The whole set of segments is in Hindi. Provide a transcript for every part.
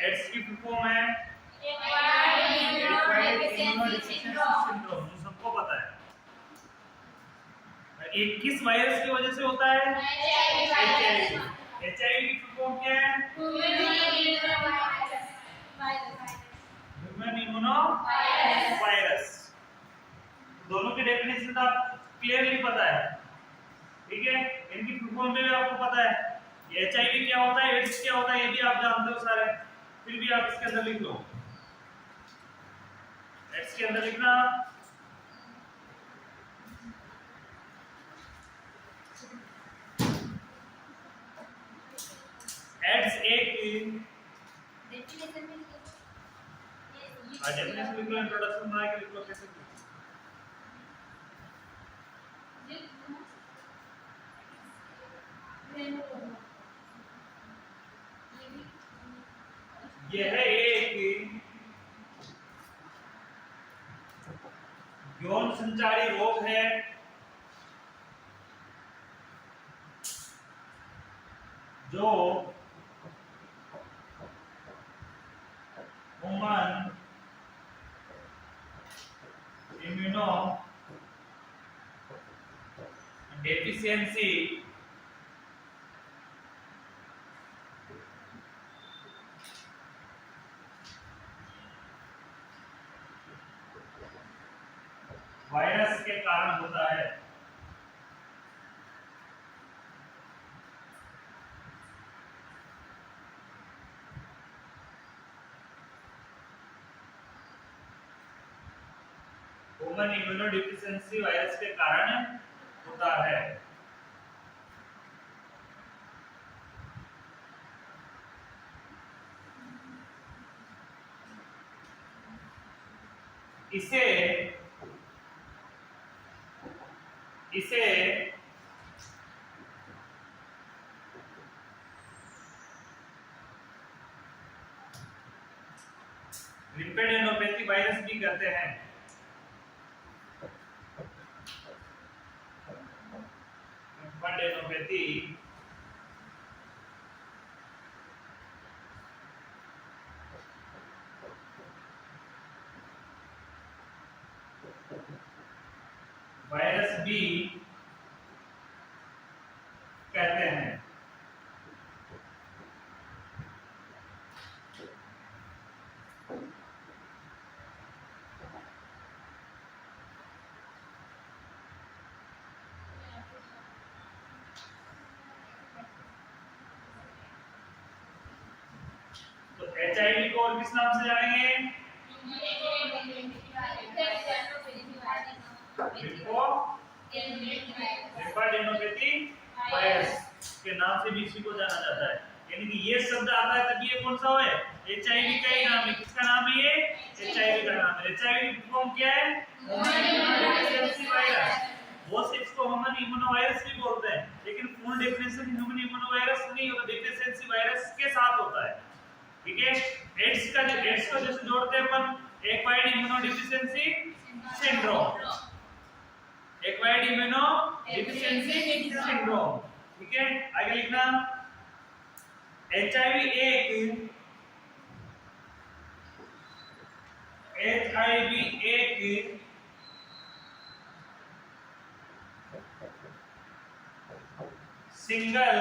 एड्स की फुल फॉर्म है एक्वायर्ड इम्यूनोडेफिशिएंसी सिंड्रोम, जो सबको पता है। ये किस वायरस की वजह से होता है? एचआईवी। एचआईवी की फुल फॉर्म क्या है? Human immuno virus. दोनों की डेफिनेशन आप क्लियरली पता है, ठीक है। इनकी फुल फॉर्म भी आपको पता है। एचआईवी क्या होता है, एड्स क्या होता है, ये भी आप जानते हो सारे, फिर भी आप इसके अंदर लिख लो। एड्स के अंदर लिखना एड्स एक डेफिनेशन लिख लो, इंट्रोडक्शन बना के लिख लो कैसे। यह एक यौन संचारी रोग है जो ह्यूमन इम्यूनो डेफिशिएंसी वायरस के कारण होता है। ह्यूमन इम्यूनोडेफिशिएंसी वायरस के कारण होता है। इसे लिम्फेडेनोपैथी वायरस भी कहते हैं। लिम्फेडेनोपैथी वायरस भी कहते हैं। तो एचआईवी को और किस नाम से जानेंगे? लिम्फेडेनोपैथी वायरस के नाम से भी इसी को जाना जाता है। यानी कि ये शब्द आता है तभी ये कौन सा है? एचआईवी का ही नाम है। किसका नाम है ये? एचआईवी का नाम है। एचआईवी की फॉर्म क्या है? Human immunodeficiency virus. वो इसको ह्यूमन इम्यूनो वायरस भी बोलते हैं, लेकिन full definition human immuno virus नहीं होता, डेफिशिएंसी वायरस के साथ होता है, ठीक है। एड्स को जैसे जोड़ते हैं अपन, acquired immunodeficiency syndrome, acquired immunodeficiency syndrome, ठीक है। आगे लिखना एचआईवी एक single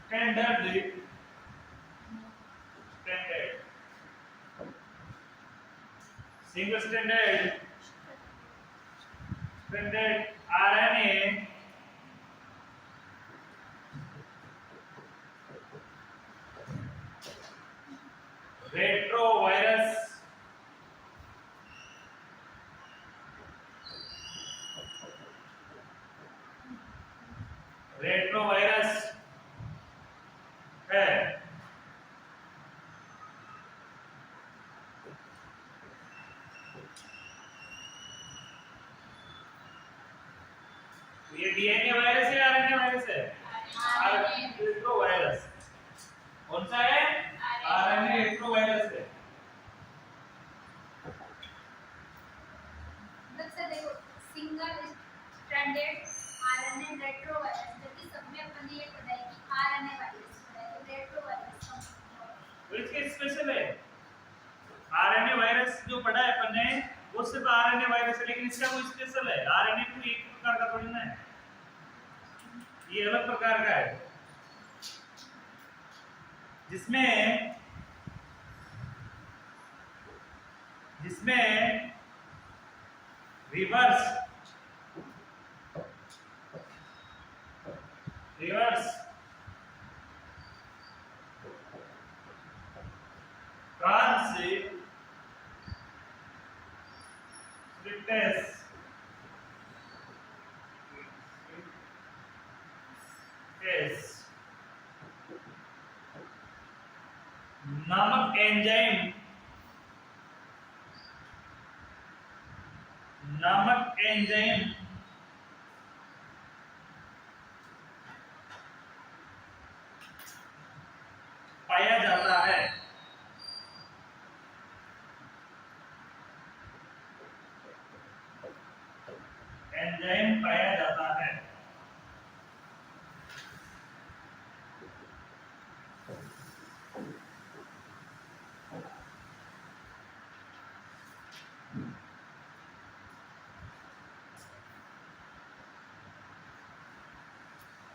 standard single standard RNA retrovirus है। ये डीएनए वायरस है, आरएनए वायरस है? RNA retrovirus. कौन सा है? आरएनए रेट्रोवायरस है। देखो सिंगल स्ट्रैंडेड आरएनए रेट्रोवायरस, जबकि सब में तो इसके स्पेशल है। आरएनए वायरस जो पढ़ा है अपन ने वो सिर्फ आरएनए वायरस है, लेकिन इसका कोई स्पेशल है। आरएनए भी एक प्रकार का थोड़ी ना है, ये अलग प्रकार का है, जिसमें जिसमें रिवर्स नामक एंजाइम पाया जाता है। एंजाइम पाया जाता है।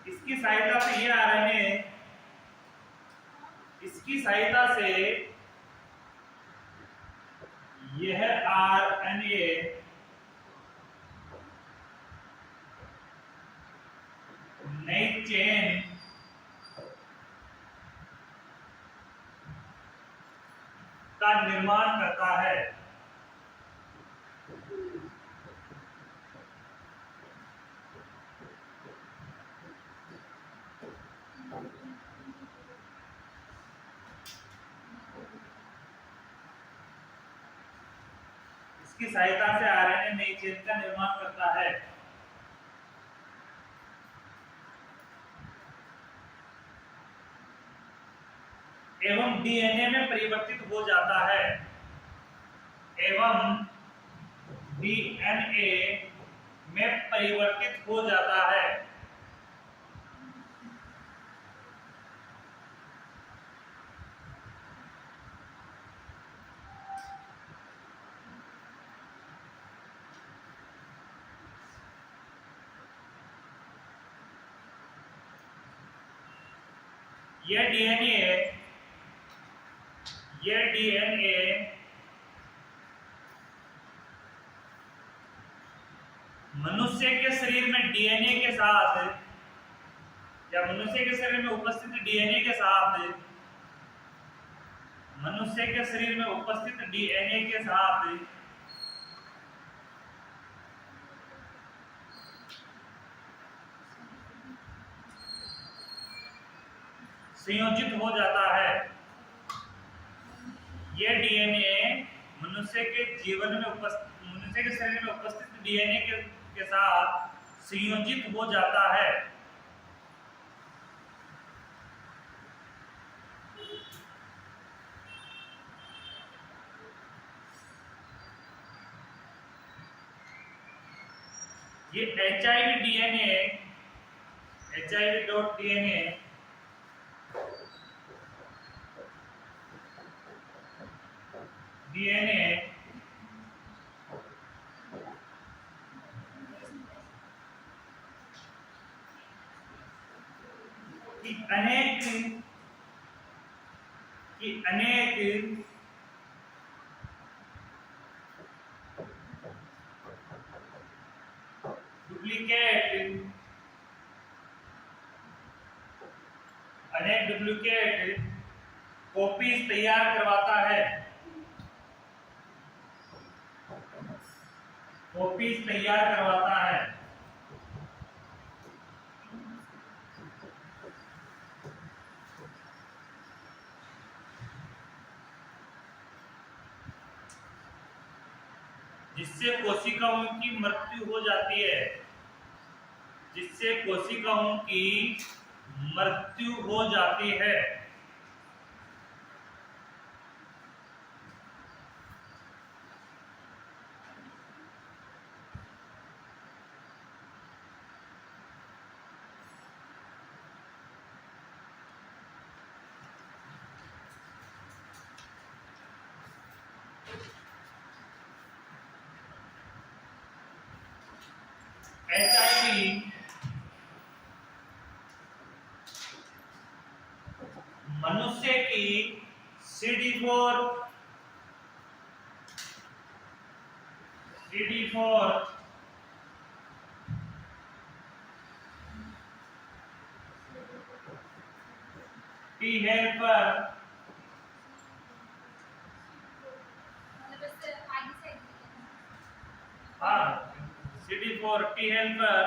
इसकी सहायता से ये आरएनए, इसकी सहायता से यह आरएनए नई चेन का निर्माण करता है। इसकी सहायता से आरएनए नई चेन का निर्माण करता है एवं डीएनए में परिवर्तित हो जाता है। एवं डीएनए में परिवर्तित हो जाता है। यह डीएनए मनुष्य के शरीर में डीएनए के साथ, या मनुष्य के शरीर में उपस्थित डीएनए के साथ, मनुष्य के शरीर में उपस्थित डीएनए के साथ संयोजित हो जाता है। यह डीएनए मनुष्य के जीवन में मनुष्य के शरीर में उपस्थित डीएनए के साथ संयोजित हो जाता है। ये HIV डीएनए, HIV.DNA की अनेक डुप्लीकेट कॉपीज तैयार करवाता है। कॉपीज तैयार करवाता है। जिससे कोशिकाओं की मृत्यु हो जाती है। जिससे कोशिकाओं की मृत्यु हो जाती है। HIV मनुष्य की CD4 T helper CD4 T helper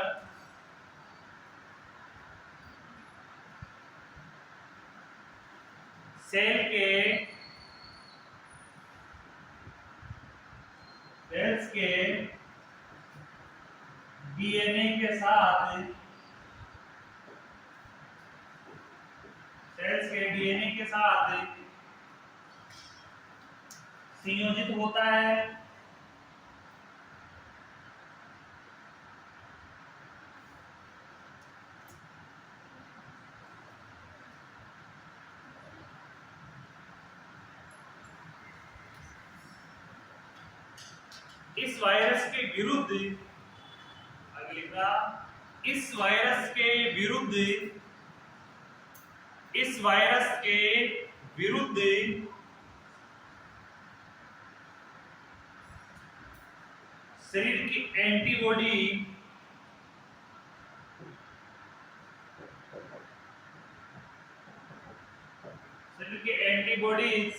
cells के डीएनए के साथ संयोजित होता है। इस वायरस के विरुद्ध इस वायरस के विरुद्ध शरीर की एंटीबॉडीज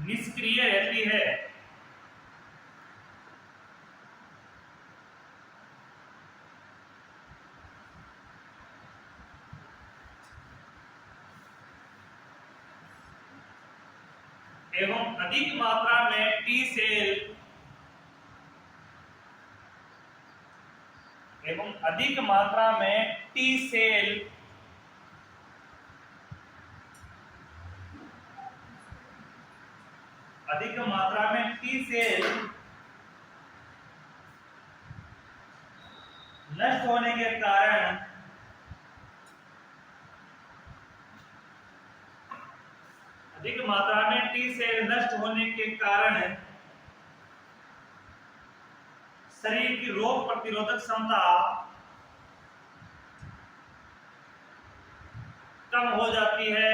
निष्क्रिय रहती है। एवं अधिक मात्रा में टी सेल नष्ट होने के कारण शरीर की रोग प्रतिरोधक क्षमता कम हो जाती है।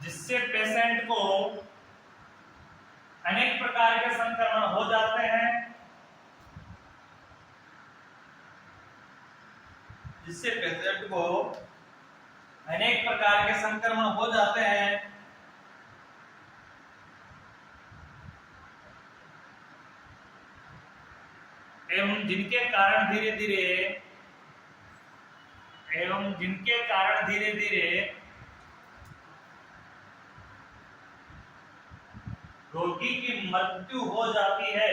जिससे पेशेंट को अनेक प्रकार के संक्रमण हो जाते हैं। एवं जिनके कारण धीरे धीरे रोगी की मृत्यु हो जाती है।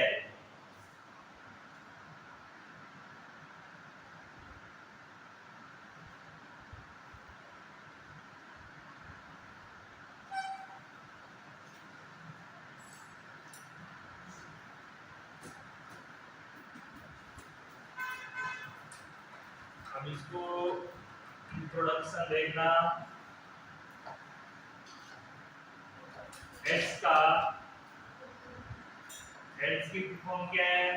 अब इसको इंट्रोडक्शन देखना। एड्स की फॉर्म क्या है?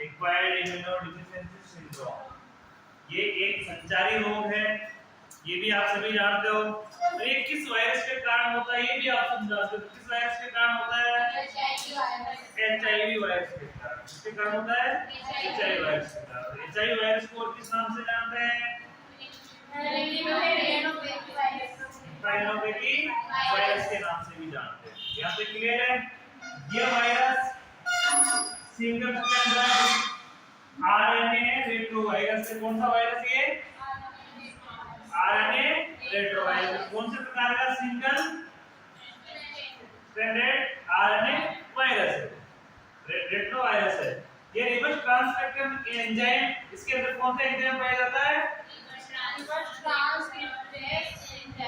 Acquired immunodeficiency syndrome. ये एक संचारी रोग है, ये भी आप सभी जानते हो। तो ये किस वायरस के कारण होता है ये भी आप समझाते हो। किस वायरस के कारण होता है? HIV वायरस के कारण। किसके कारण होता है? HIV वायरस के कारण। HIV वायरस को किस नाम से जानते हैं? पैनोवेटी वायरस के नाम से भी जानते हैं। यहाँ पे क्लियर है? ये virus single strand RNA retrovirus है। कौन सा वायरस ये? RNA retrovirus. कौन से प्रकार का? सिंगल स्ट्रैंडेड आरएनए वायरस है, रेट्रोवायरस है। ये रिवर्स ट्रांसक्रिप्शन एंजाइम, इसके अंदर कौन सा एंजाइम पाया जाता है?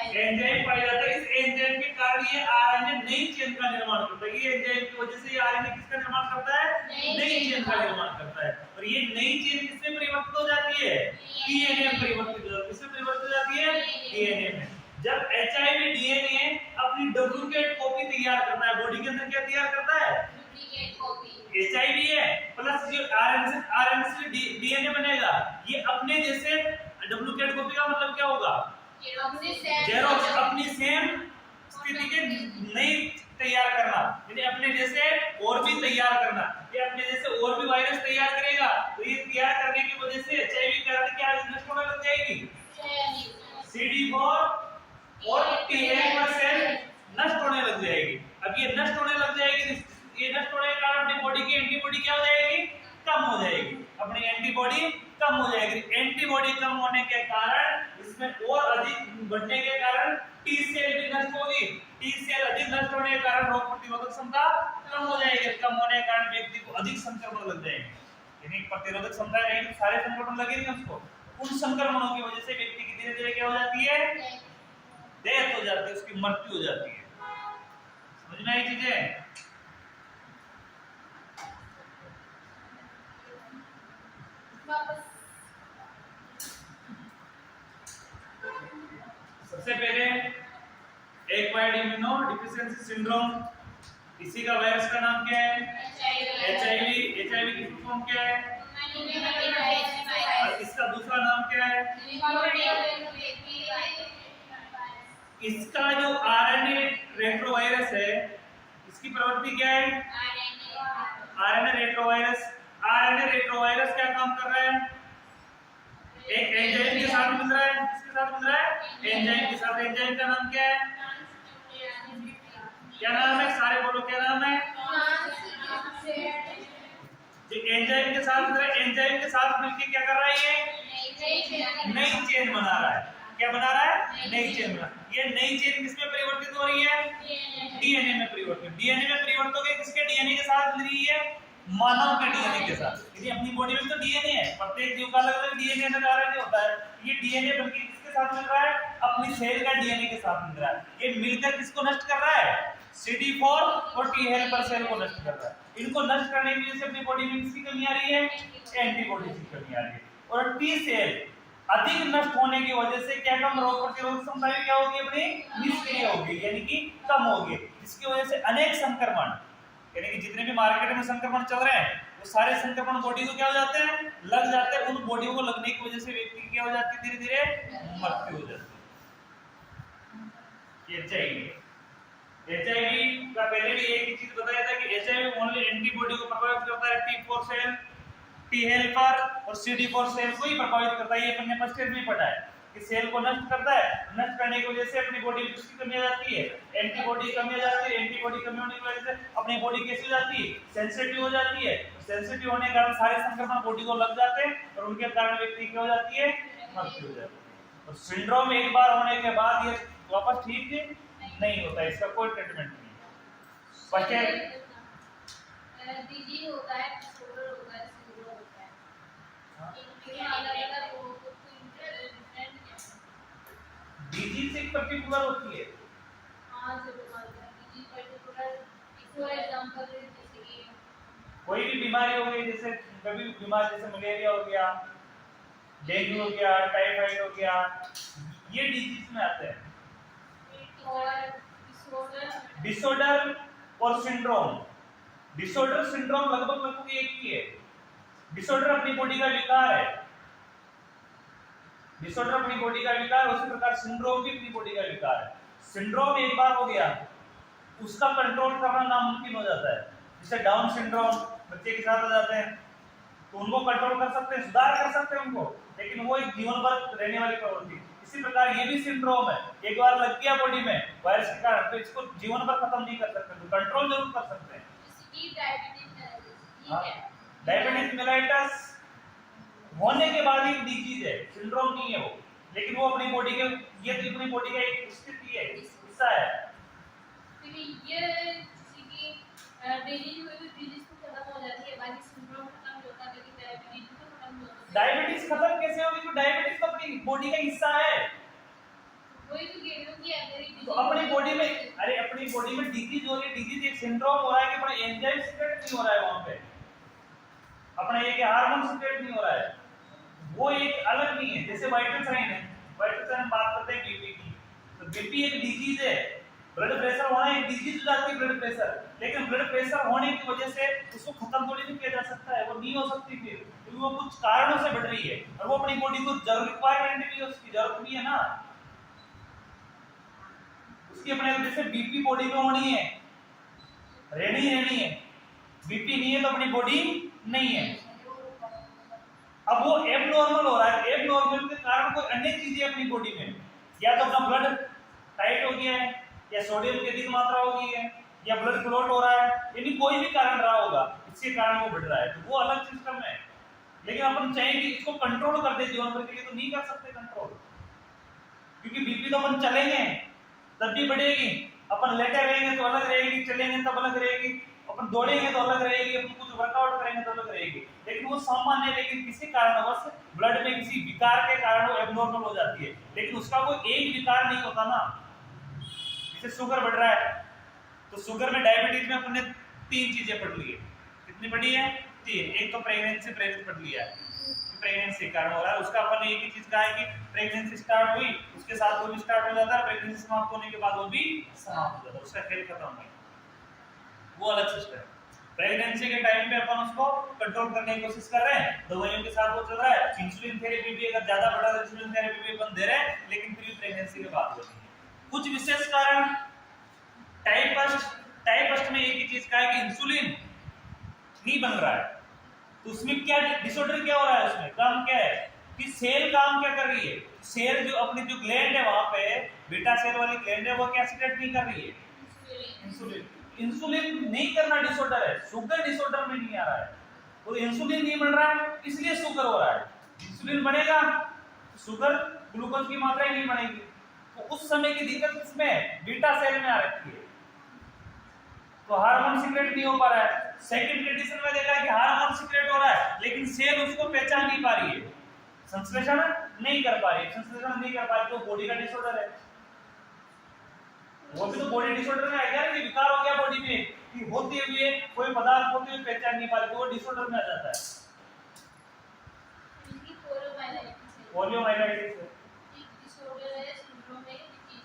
एंजाइम पाया जाता है। इस एंजाइम के कारण कारण ये आरएनए नई चेन का निर्माण करता है। ये एंजाइम की वजह से ये आरएनए किसका निर्माण करता है? नई चेन का निर्माण करता है। और ये नई चेन किसमें परिवर्तित हो जाती है? डीएनए में परिवर्तित हो जाती है। किसमें परिवर्तित हो जाती है? डीएनए में। जब एचआईवी डीएनए अपनी डुप्लीकेट कॉपी तैयार करता है, बॉडी के अंदर क्या तैयार करता है? Duplicate copy. एचआईवी है प्लस जो आरएनए से डीएनए बनेगा, ये अपने जैसे डुप्लीकेट कॉपी का मतलब क्या होगा? जेरोक्स, अपनी सेम स्थिति के नई तैयार करना, यानी अपने जैसे और भी तैयार करना। ये अपने जैसे और भी वायरस तैयार करेगा, तो ये तैयार करने की वजह से एचआईवी कारण क्या नष्ट होने लग जाएगी? CD4 और T हेल्पर सेल नष्ट होने लग जाएगी। अब ये नष्ट होने लग जाएगी, ये नष्ट होने के कारण अपनी बॉडी की एंटीबॉडी क्या हो जाएगी? कम हो जाएगी। अपनी एंटीबॉडी कम हो जाएगी। एंटीबॉडी कम होने के कारण इसमें और अधिक बढ़ने के कारण टी सेल भी नष्ट होगी। टी सेल अधिक नष्ट होने के कारण रोग प्रतिरोधक क्षमता कम हो जाएगी। कम होने के कारण व्यक्ति को अधिक संक्रमण लग जाएंगे, यानी प्रतिरोधक क्षमता रहेगी, सारे संक्रमण लगेंगे उसको। उन संक्रमणों की वजह से व्यक्ति की धीरे-धीरे क्या हो जाती है? डेथ हो जाती है, उसकी मृत्यु हो जाती है। समझ में आई चीजें? सबसे पहले एक्वायर्ड इम्यूनो डिफिशियंसी सिंड्रोम, इसी का वायरस का नाम क्या है? एचआईवी। एचआईवी की फुल फॉर्म क्या है? और इसका दूसरा नाम क्या है? इसका जो आरएनए रेट्रोवायरस है, इसकी प्रवृत्ति क्या है? RNA retrovirus. आरएनए रेट्रोवायरस क्या काम कर रहा है? एक एंजाइम के साथ मिल रहा है। किसके साथ मिल रहा है? एंजाइम के साथ। एंजाइम का नाम क्या है? क्या नाम है? सारे बोलो, क्या नाम है? एंजाइम के साथ मिल रहा है। एंजाइम के साथ मिलकर क्या कर रहा है? ये नई चेन बना रहा है। क्या बना रहा है? नई चेन बना। ये नई चेन किसमें परिवर्तित हो रही है? डीएनए में परिवर्तित। डीएनए में परिवर्तित होकर किसके डीएनए के साथ मिल रही है? मानव के डीएनए के साथ। यदि अपनी बॉडी में तो डीएनए है, प्रत्येक जीव का अलग-अलग डीएनए में आरएनए होता है। ये डीएनए बल्कि किसके साथ मिल रहा है? अपनी सेल का डीएनए के साथ मिल रहा है। ये मिलकर किसको नष्ट कर रहा है? CD4 और T हेल्पर सेल को नष्ट कर रहा है। इनको नष्ट करने की वजह से अपनी बॉडी में किसकी कमी आ रही है? एंटीबॉडी की कमी आ रही है। और टी सेल अधिक नष्ट होने की वजह से क्या कम रोग प्रतिरोधक क्षमता भी क्या होगी? अपनी निष्क्रिय होगी, यानी कि कम होगी। इसकी वजह से अनेक संक्रमण, यानी कि जितने भी मार्केट में संक्रमण चल रहे हैं, वो सारे संक्रमण बॉडी को क्या हो जाते हैं? लग जाते हैं। उन बॉडी को लगने की वजह से व्यक्ति की क्या हो जाती है? धीरे-धीरे मृत्यु हो जाती है। एचआईवी का पहले भी एक ही चीज बताया था कि एचआईवी ओनली एंटीबॉडी को प्रभावित करता है। T4 सेल, T हेल्पर और CD4 सेल को ही प्रभावित करता है। ये अपन ने फर्स्ट ईयर में पढ़ा है कि सेल को नष्ट करता है। नष्ट करने की वजह से अपनी बॉडी में किसकी कमी आ जाती है? एंटीबॉडी कमी आ जाती है। एंटीबॉडी कमी होने की वजह से अपनी बॉडी कैसी हो जाती है? सेंसिटिव हो जाती है। सेंसिटिव होने के कारण सारे संक्रमण बॉडी को लग जाते हैं और उनके कारण व्यक्ति क्या हो जाती है? मृत्यु हो जाती है। और सिंड्रोम एक बार होने के बाद ये वापस ठीक नहीं होता, इसका कोई ट्रीटमेंट नहीं। फर्स्ट डिजीज होता है, डिसऑर्डर होता है, सिंड्रोम होता है। इनके अलग-अलग वो डिफरेंट है। डिजीज एक पर्टिकुलर होती है। हां, जरूर होता है डिजीज पर्टिकुलर। फॉर एग्जांपल जैसे कि कोई भी बीमारी हो गई, जैसे कभी बीमार जैसे मलेरिया हो गया, डेंगू हो गया, टाइफाइड हो गया, ये डिजीज में आते हैं। और डिसऑर्डर और सिंड्रोम। डिसऑर्डर सिंड्रोम लगभग एक ही है। डिसऑर्डर अपनी बॉडी का विकार है। डिसऑर्डर अपनी बॉडी का विकार, उसी प्रकार सिंड्रोम भी अपनी बॉडी का विकार है। सिंड्रोम एक बार हो गया, उसका कंट्रोल करना नामुमकिन हो जाता है। जैसे डाउन सिंड्रोम बच्चे के साथ हो जाते हैं, तो उनको कंट्रोल कर सकते हैं, सुधार कर सकते हैं उनको, लेकिन वो एक जीवन भर रहने वाली प्रवृत्ति। इसी प्रकार ये भी सिंड्रोम है, एक बार लग गया बॉडी में वायरस के कारण, तो इसको जीवन भर खत्म नहीं कर सकते, तो कंट्रोल जरूर कर सकते हैं। डायबिटीज मेलाइटस होने के बाद एक डिजीज है, सिंड्रोम नहीं है वो, लेकिन वो अपनी बॉडी के, ये तो अपनी बॉडी का एक स्थिति है, हिस्सा है। ये डिजीज कोई भी डिजीज को खत्म हो जाती है, बाकी सिंड्रोम खत्म होता है, लेकिन डायबिटीज तो खत्म नहीं होता। डायबिटीज खत्म कैसे होगी? तो डायबिटीज तो अपनी बॉडी का हिस्सा है। वही तो कह रही हूँ कि अगर ये तो अपनी बॉडी में, अरे अपनी बॉडी में डिजीज हो रही है, डिजीज एक सिंड्रोम हो रहा है कि अपना एंजाइम सीक्रेट नहीं हो रहा है वहां पे, अपना ये हार्मोन सीक्रेट नहीं हो रहा है, वो एक अलग नहीं है। जैसे वाइटल साइन है, वाइटल साइन हम बात करते हैं बीपी की, तो बीपी एक डिजीज है, ब्लड प्रेशर होना एक डिजीज हो जाती है ब्लड प्रेशर, लेकिन ब्लड प्रेशर होने की वजह से उसको खत्म थोड़ी नहीं किया जा सकता है, वो नहीं हो सकती फिर, क्योंकि वो कुछ कारणों से बढ़ रही है और वो अपनी बॉडी को रिक्वायरमेंट भी है, उसकी जरूरत भी है ना, उसकी अपने जैसे बीपी बॉडी में होनी है, रहनी है, बीपी नहीं है तो अपनी बॉडी नहीं है। अब वो एबनॉर्मल हो रहा है, एबनॉर्मल के कारण कोई अन्य चीजें अपनी बॉडी में, या तो अपना ब्लड टाइट हो गया है, या सोडियम की अधिक मात्रा हो गई है, या ब्लड क्लॉट हो रहा है, यानी कोई भी कारण रहा होगा इसके कारण वो बढ़ रहा है, तो वो अलग सिस्टम है। लेकिन अपन चाहेंगे इसको कंट्रोल कर दे जीवन भर के लिए, तो नहीं कर सकते कंट्रोल, क्योंकि बीपी तो अपन चलेंगे तब भी बढ़ेगी, अपन लेटे रहेंगे तो अलग रहेगी, चलेंगे तब अलग रहेगी, अपन दौड़ेंगे तो अलग रहेगी, अपन कुछ वर्कआउट करेंगे तो अलग रहेगी, लेकिन वो सामान्य है। लेकिन किसी कारणवश ब्लड में किसी विकार के कारण वो एब्नॉर्मल हो जाती है, लेकिन उसका कोई एक विकार नहीं होता ना। जैसे शुगर बढ़ रहा है, तो शुगर में डायबिटीज में अपने 3 चीजें पढ़ ली है, कितनी पढ़ी है? 3। एक तो प्रेगनेंसी पढ़ लिया है, प्रेगनेंसी के कारण हो रहा है, उसका अपन एक ही चीज कहा है कि प्रेगनेंसी स्टार्ट हुई उसके साथ वो भी स्टार्ट हो जाता है, प्रेगनेंसी समाप्त होने के बाद वो भी समाप्त हो जाता है, उसका खेल खत्म हो गया, वो अलग सिस्टम है। प्रेगनेंसी के टाइम पे अपन उसको कंट्रोल करने की कोशिश कर रहे हैं, दवाइयों के साथ वो चल रहा है, इंसुलिन थेरेपी भी अगर ज्यादा बढ़ा तो इंसुलिन थेरेपी भी अपन दे रहे हैं, लेकिन फिर प्रेगनेंसी के बाद होती है। कुछ विशेष कारण टाइप फर्स्ट में एक ही चीज का है कि इंसुलिन नहीं बन रहा है, तो उसमें क्या डिसऑर्डर क्या हो रहा है, उसमें काम क्या है कि सेल काम क्या कर रही है, सेल जो अपनी जो ग्लैंड है वहां पे बीटा सेल वाली ग्लैंड है वो क्या सीक्रेट नहीं कर रही है, इंसुलिन नहीं करना डिसऑर्डर है, शुगर डिसऑर्डर में नहीं आ रहा है, तो इंसुलिन नहीं बन रहा है इसलिए शुगर हो रहा है। इंसुलिन बनेगा शुगर ग्लूकोज की मात्रा ही नहीं बनेगी, तो उस समय की दिक्कत किसमें? बीटा सेल में आ रखी है, तो हार्मोन सीक्रेट नहीं हो पा रहा है। सेकंड कंडीशन में देखा है कि हार्मोन सीक्रेट हो रहा है लेकिन सेल उसको पहचान नहीं पा रही है, संश्लेषण नहीं कर पा रही है, संश्लेषण नहीं कर पा रही तो बॉडी का डिसऑर्डर है, वो भी तो बॉडी डिसऑर्डर में आ गया, कि विकार हो गया बॉडी में कि होते हुए कोई पदार्थ होते हुए पहचान नहीं पा रही, तो वो डिसऑर्डर में आ जाता है। पोलियोमाइलाइटिस है, डिसऑर्डर है, सिंड्रोम है, डिजीज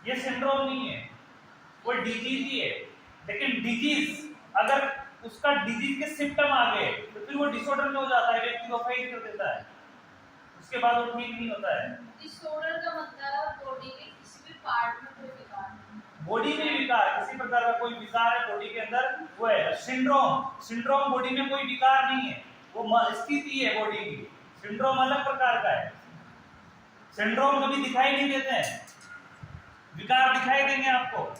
है। ये सिंड्रोम नहीं है, वो डिजीज ही है, लेकिन डिजीज अगर उसका डिजीज के सिम्टम आ गए तो फिर वो डिसऑर्डर में हो जाता है, व्यक्ति को फेल कर देता है, उसके बाद वो ठीक नहीं होता है। डिसऑर्डर का मतलब बॉडी के किसी भी पार्ट में कोई विकार, बॉडी में विकार, किसी प्रकार का कोई विकार है बॉडी के अंदर वो है। सिंड्रोम बॉडी में कोई विकार नहीं है, वो स्थिति है बॉडी की, सिंड्रोम अलग प्रकार का है। सिंड्रोम कभी दिखाई नहीं देते हैं, विकार दिखाई देंगे आपको,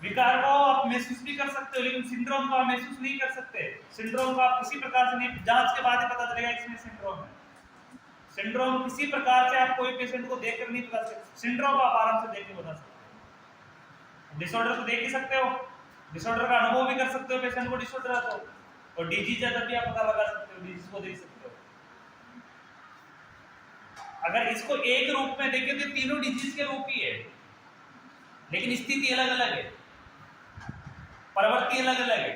विकार को आप महसूस भी कर सकते हो लेकिन सिंड्रोम को आप महसूस नहीं कर सकते। सिंड्रोम को आप किसी प्रकार से नहीं, जांच के बाद ही पता चलेगा इसमें सिंड्रोम है। सिंड्रोम किसी प्रकार से आप कोई पेशेंट को देखकर नहीं बता सकते, सिंड्रोम को आप आराम से देख के बता सकते हो। डिसऑर्डर को देख ही सकते हो, डिसऑर्डर का अनुभव भी कर सकते हो पेशेंट को डिसऑर्डर है तो, और डिजीज है तब भी आप पता लगा सकते हो, डिजीज को देख सकते हो। अगर इसको एक रूप में देखें तो तीनों डिजीज के रूप ही है, लेकिन स्थिति अलग अलग है, प्रवृत्ति अलग अलग है।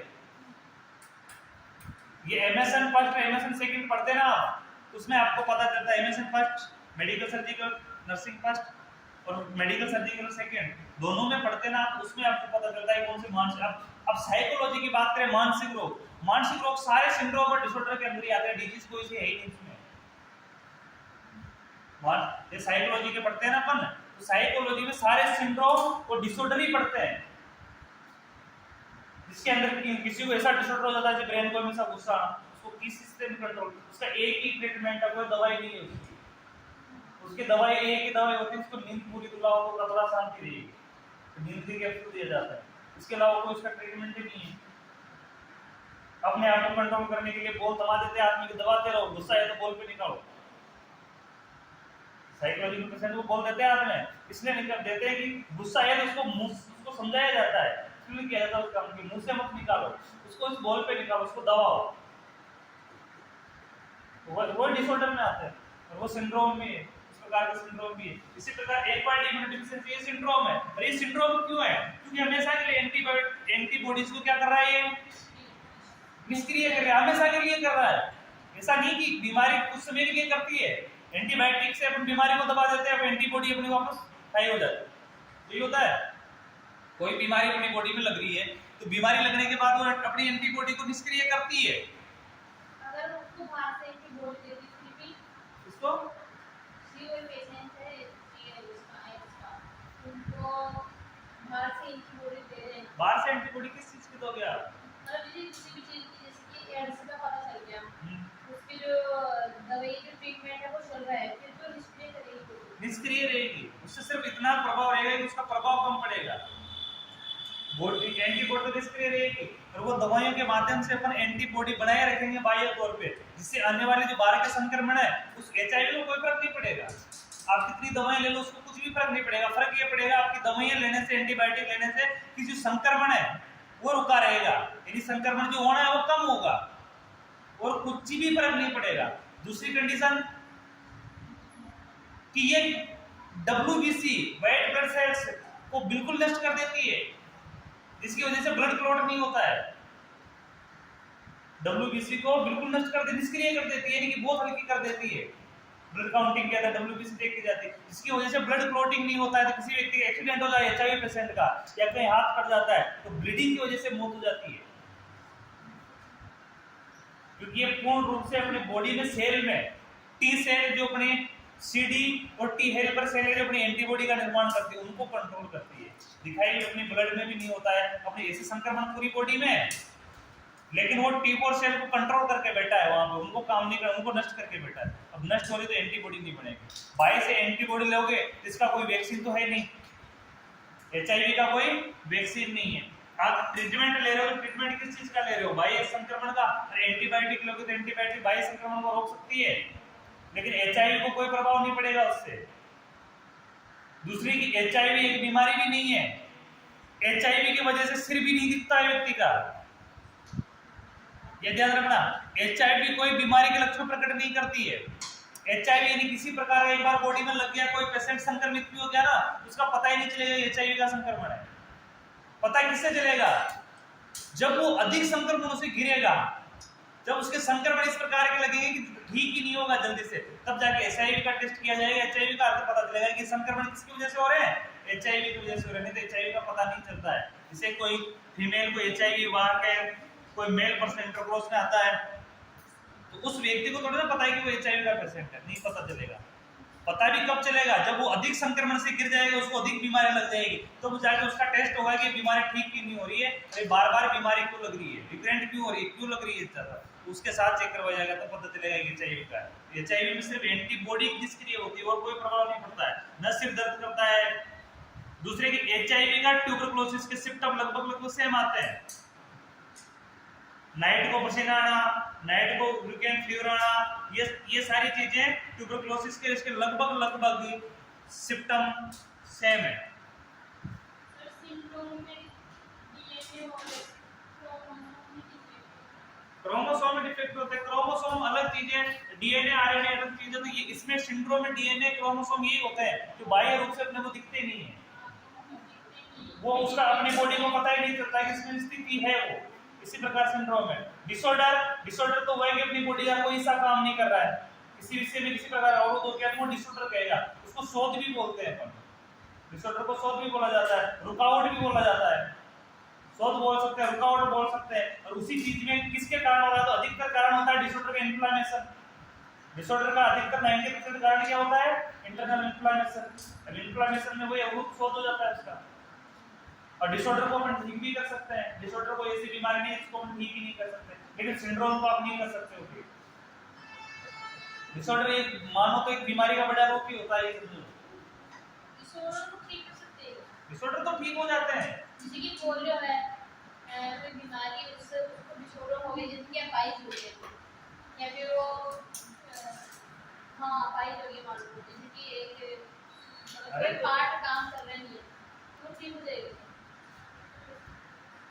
ये एमएसएन फर्स्ट एमएसएन सेकंड पढ़ते ना आप, उसमें आपको पता चलता है MSN first medical surgical nursing first और मेडिकल सर्जिकल सेकंड, दोनों में पढ़ते ना आप, उसमें आपको पता चलता है कौन से मानसिक। अब साइकोलॉजी की बात करें, मानसिक रोग सारे सिंड्रोम और डिसऑर्डर के अंदर ही आते हैं, डिजीज कोई से है ही नहीं इसमें। ये साइकोलॉजी के पढ़ते हैं ना अपन, तो साइकोलॉजी में सारे सिंड्रोम और डिसऑर्डर ही पढ़ते हैं, जिसके अंदर किसी को ऐसा डिसऑर्डर हो जाता है ब्रेन को हमेशा गुस्सा आना, उसको किस सिस्टम कंट्रोल, उसका एक ही ट्रीटमेंट है, कोई दवाई नहीं है उसकी दवाई एक ही दवाई होती है, उसको नींद पूरी दिलाओ तो कतरा शांति रहेगी, तो नींद की कैप्सूल दिया जाता है, इसके अलावा कोई उसका ट्रीटमेंट ही नहीं है। अपने आप को कंट्रोल करने के लिए बोल दबा देते हैं, आदमी को दबाते रहो, गुस्सा है तो बोल पे निकालो। साइकोलॉजी के पेशेंट को बोल देते हैं आदमी, इसलिए निकाल देते हैं कि गुस्सा है तो उसको समझाया जाता है, इसलिए किया जाता है उसका मुंह से मत निकालो, उसको इस बॉल पे निकालो, उसको दबाओ, वो डिसऑर्डर में आते हैं और वो सिंड्रोम में प्रकार का सिंड्रोम भी है। इसी प्रकार एक्वायर्ड इम्यूनोडेफिशिएंसी ये सिंड्रोम है। और ये सिंड्रोम क्यों है? क्योंकि हमेशा के लिए एंटीबॉडीज को क्या कर रहा है, ये निष्क्रिय कर रहा है, हमेशा के लिए कर रहा है। ऐसा नहीं कि बीमारी कुछ समय के लिए करती है। एंटीबायोटिक से अपन बीमारी को दबा देते हैं, अब एंटीबॉडी अपने वापस हाई हो जाती है। तो ये होता है, कोई बीमारी अपनी बॉडी में लग रही है तो बीमारी लगने के बाद वो अपनी एंटीबॉडी को निष्क्रिय करती है। अगर उसको बाहर से एंटीबॉडी दे दी फिर भी इसको कोई पेशेंट है ये उसका उनको बाहर से एंटीबॉडी दे रहे हैं, बाहर से एंटीबॉडी किस चीज की दोगे आप? मतलब किसी भी चीज की, जैसे कि एड्स का पता चल गया, उसकी जो दवाई जो ट्रीटमेंट है वो चल रहा है, फिर तो निष्क्रिय रहेगी, निष्क्रिय रहेगी। उससे सिर्फ इतना प्रभाव रहेगा कि उसका प्रभाव कम पड़ेगा। बॉडी एंटीबॉडी तो निष्क्रिय रहेगी और वो दवाइयों के माध्यम से अपन एंटीबॉडी बनाए रखेंगे बाह्य तौर पे, जिससे आने वाले जो बाहर के संक्रमण है उस एचआईवी को कोई फर्क नहीं पड़ेगा। आप कितनी दवाएं ले लो उसको कुछ भी फर्क नहीं पड़ेगा। फर्क ये पड़ेगा आपकी दवाइयां लेने से, एंटीबायोटिक लेने से कि जो संक्रमण है वो रुका रहेगा, यानी संक्रमण जो होना है वो कम होगा और कुछ भी फर्क नहीं पड़ेगा। दूसरी कंडीशन कि ये WBC व्हाइट ब्लड सेल्स को बिल्कुल नष्ट कर देती है, जिसकी वजह से ब्लड क्लॉट नहीं होता है। WBC को बिल्कुल नष्ट कर देती, निष्क्रिय कर देती है, यानी कि बहुत हल्की कर देती है। ब्लड काउंटिंग किया था, WBC चेक की जाती है, जिसकी वजह से ब्लड क्लॉटिंग नहीं होता है। तो किसी व्यक्ति का एक्सीडेंट हो जाए एचआईवी पेशेंट का, या कहीं हाथ कट जाता है तो ब्लीडिंग की वजह से मौत हो जाती है, क्योंकि ये पूर्ण रूप से अपने बॉडी में सेल में टी सेल जो अपने CD और T हेल्पर सेल जो अपनी एंटीबॉडी का निर्माण करती है उनको कंट्रोल करती है। दिखाई अपनी ब्लड में भी नहीं होता है, अपने ऐसे संक्रमण पूरी बॉडी में है, लेकिन वो T4 सेल को कंट्रोल करके बैठा है वहां पे, उनको काम नहीं कर, उनको नष्ट करके बैठा है। अब नष्ट हो रही तो एंटीबॉडी नहीं बनेगी। बाहर से एंटीबॉडी लोगे इसका कोई वैक्सीन तो है नहीं, एचआईवी का कोई वैक्सीन नहीं है। आप ट्रीटमेंट ले रहे हो तो ट्रीटमेंट किस चीज का ले रहे हो? बाह्य संक्रमण का। एंटीबायोटिक लोगे तो एंटीबायोटिक बाह्य संक्रमण को रोक सकती है, लेकिन एचआईवी को कोई प्रभाव नहीं पड़ेगा उससे। दूसरी की एचआईवी एक बीमारी भी नहीं है, एचआईवी की वजह से सिर भी नहीं दिखता है व्यक्ति का, ये ध्यान रखना। एचआईवी कोई बीमारी के लक्षण प्रकट नहीं करती है। एचआईवी यानी किसी प्रकार का एक बार बॉडी में लग गया, कोई पेशेंट संक्रमित भी हो गया ना, उसका पता ही नहीं चलेगा एचआईवी का संक्रमण है। पता किससे चलेगा? जब वो अधिक संक्रमणों से घिरेगा, जब उसके संक्रमण इस प्रकार के लगेंगे कि ठीक ही नहीं होगा जल्दी से, तब जाके एचआईवी का टेस्ट किया जाएगा। एचआईवी का अर्थ पता चलेगा कि संक्रमण किसकी वजह से हो रहे हैं, एचआईवी की वजह से हो रहे हैं। नहीं तो एचआईवी का पता नहीं चलता है। जैसे कोई फीमेल को एचआईवी बाहर के कोई मेल पर्सन इंटरकोर्स में आता है तो उस व्यक्ति को थोड़ा ना पता है कि वो एचआईवी का पेशेंट है, नहीं पता चलेगा। पता भी कब चलेगा? जब वो अधिक संक्रमण से गिर जाएगा, उसको अधिक बीमारी लग जाएगी, तो वो जाके उसका टेस्ट होगा कि बीमारी ठीक क्यों नहीं हो रही है, अरे बार बार बीमारी क्यों लग रही है, रिकरेंट क्यों हो रही है, क्यों लग रही है ज्यादा, उसके साथ चेक करवाया जाएगा तो पता चलेगा कि एचआईवी का है। एचआईवी में सिर्फ एंटीबॉडी निष्क्रिय होती है और कोई प्रभाव नहीं पड़ता है, न सिर दर्द करता है। दूसरे की एचआईवी का ट्यूबरकुलोसिस के सिम्टम लगभग सेम आते हैं। नाइट को पसीना आना, नाइट को वीकेंड फीवर आना, ये सारी चीजें ट्यूबरकुलोसिस के इसके लगभग सिम्टम सेम है। क्रोमोसोम डिफेक्ट होते हैं। क्रोमोसोम अलग चीजें, डीएनए आरएनए अलग चीजें। तो ये इसमें सिंड्रोम में डीएनए क्रोमोसोम यही होते हैं जो बाह्य रूप से अपने को दिखते नहीं है। वो उसका अपनी बॉडी को पता ही नहीं चलता कि इसमें स्थिति है वो। इसी प्रकार सिंड्रोम है। डिसऑर्डर तो वह कि अपनी बॉडी का कोई सा काम नहीं कर रहा है, किसी विषय में किसी प्रकार अवरोध हो गया तो वो डिसऑर्डर कहेगा। उसको शोध भी बोलते हैं अपन, डिसऑर्डर को शोध भी बोला जाता है, रुकावट भी बोला जाता है। शोध बोल सकते हैं, रुकावट बोल सकते हैं। और उसी चीज में किसके कारण हो रहा है? तो अधिकतर कारण होता है डिसऑर्डर का इन्फ्लेमेशन। डिसऑर्डर का अधिकतर 90% कारण क्या होता है? Internal inflammation. इन्फ्लेमेशन में वही अवरोध शोध हो जाता है उसका। और डिसऑर्डर को अपन ठीक भी कर सकते हैं। डिसऑर्डर को ऐसी बीमारी नहीं है जिसको अपन ठीक ही नहीं कर सकते, लेकिन सिंड्रोम को आप नहीं कर सकते हो। डिसऑर्डर एक मानो तो एक बीमारी का बड़ा रूप ही होता है। डिसऑर्डर को ठीक कर सकते हैं, डिसऑर्डर तो ठीक हो जाते हैं। जैसे कि पोलियो है, कोई बीमारी है उससे उसको डिसऑर्डर हो गया, जैसे कि अपाइज हो गया, या फिर वो हाँ अपाइज हो गया मान लो, जैसे कि एक मतलब पार्ट काम कर रहा नहीं है तो ठीक हो जाएगा।